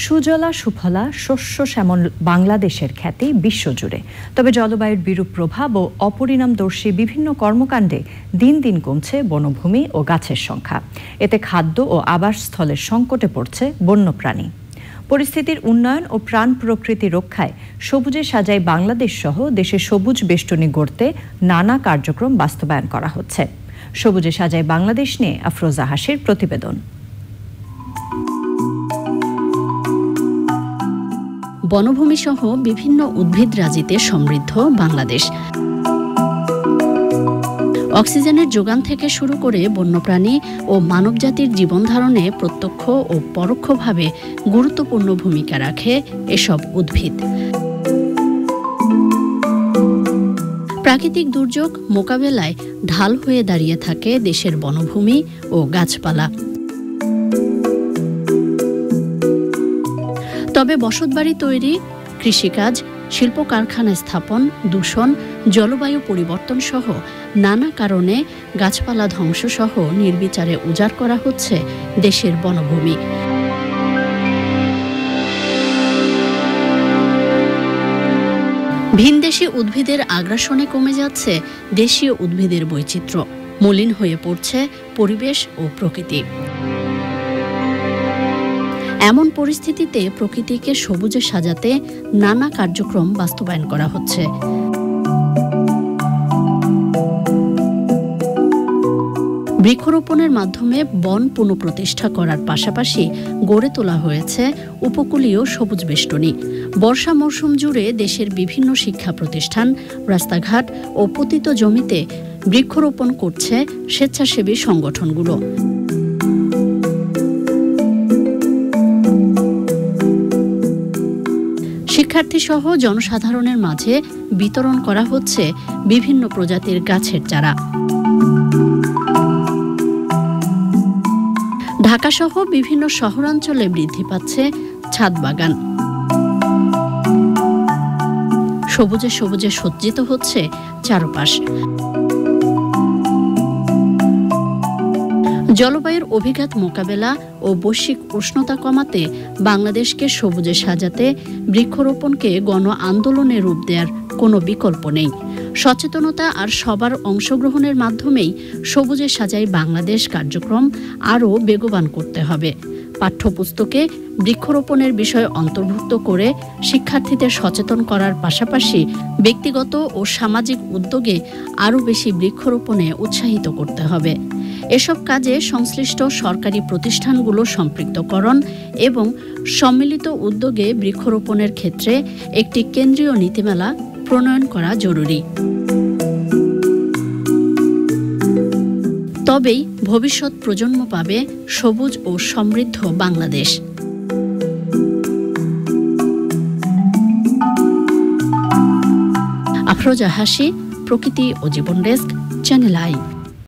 সুজলা সুফলা শস্য শ্যামল বাংলাদেশের খ্যাতি বিশ্বজুড়ে। তবে জলবায়ুর বিরূপ প্রভাব ও অপরিণামদর্শী বিভিন্ন কর্মকাণ্ডে দিন দিন কমছে বনভূমি ও গাছের সংখ্যা। এতে খাদ্য ও আবাসস্থলের সংকটে পড়ছে বন্যপ্রাণী। পরিস্থিতির উন্নয়ন ও প্রাণ প্রকৃতি রক্ষায় সবুজে সাজাই বাংলাদেশ সহ দেশে সবুজ বেষ্টনী গড়তে নানা কার্যক্রম বাস্তবায়ন করা হচ্ছে। সবুজে সাজাই বাংলাদেশ নিয়ে আফরোজা হাসির প্রতিবেদন। বনভূমি সহ বিভিন্ন উদ্ভিদরাজিতে সমৃদ্ধ বাংলাদেশ। অক্সিজেনের যোগান থেকে শুরু করে বন্যপ্রাণী ও মানবজাতির জীবনধারণে প্রত্যক্ষ ও পরোক্ষভাবে গুরুত্বপূর্ণ ভূমিকা রাখে এসব উদ্ভিদ। প্রাকৃতিক দুর্যোগ মোকাবেলায় ঢাল হয়ে দাঁড়িয়ে থাকে দেশের বনভূমি ও গাছপালা। তবে বসতবাড়ি তৈরি, কৃষিকাজ, শিল্প কারখানা স্থাপন, দূষণ, জলবায়ু পরিবর্তন সহ নানা কারণে গাছপালা ধ্বংস সহ নির্বিচারে উজাড় করা হচ্ছে দেশের বনভূমি। ভিনদেশি উদ্ভিদের আগ্রাসনে কমে যাচ্ছে দেশীয় উদ্ভিদের বৈচিত্র্য, মলিন হয়ে পড়ছে পরিবেশ ও প্রকৃতি। এমন পরিস্থিতিতে প্রকৃতিকে সবুজে সাজাতে নানা কার্যক্রম বাস্তবায়ন করা হচ্ছে। বৃক্ষরোপণের মাধ্যমে বন পুনঃপ্রতিষ্ঠা করার পাশাপাশি গড়ে তোলা হয়েছে উপকূলীয় সবুজ বেষ্টনী। বর্ষা মৌসুম জুড়ে দেশের বিভিন্ন শিক্ষা প্রতিষ্ঠান, রাস্তাঘাট ও পতিত জমিতে বৃক্ষরোপণ করছে স্বেচ্ছাসেবী সংগঠনগুলো। শিক্ষার্থীসহ জনসাধারণের মাঝে বিতরণ করা হচ্ছে বিভিন্ন প্রজাতির গাছের চারা। ঢাকাসহ বিভিন্ন শহরাঞ্চলে বৃদ্ধি পাচ্ছে ছাদ বাগান। সবুজে সবুজে সজ্জিত হচ্ছে চারপাশ। জলবায়ুর অভিঘাত মোকাবেলা ও বৈশ্বিক উষ্ণতা কমাতে বাংলাদেশকে সবুজে সাজাতে বৃক্ষরোপণকে গণ আন্দোলনে রূপ দেওয়ার কোনো বিকল্প নেই। সচেতনতা আর সবার অংশগ্রহণের মাধ্যমেই সবুজে সাজাই বাংলাদেশ কার্যক্রম আরও বেগবান করতে হবে। পাঠ্যপুস্তকে বৃক্ষরোপণের বিষয় অন্তর্ভুক্ত করে শিক্ষার্থীদের সচেতন করার পাশাপাশি ব্যক্তিগত ও সামাজিক উদ্যোগে আরও বেশি বৃক্ষরোপণে উৎসাহিত করতে হবে। এসব কাজে সংশ্লিষ্ট সরকারি প্রতিষ্ঠানগুলো সম্পৃক্তকরণ এবং সম্মিলিত উদ্যোগে বৃক্ষরোপণের ক্ষেত্রে একটি কেন্দ্রীয় নীতিমালা প্রণয়ন করা জরুরি। তবেই ভবিষ্যৎ প্রজন্ম পাবে সবুজ ও সমৃদ্ধ বাংলাদেশ। আফরোজা হাসি, প্রকৃতি ও জীবন ডেস্ক, চ্যানেল আই।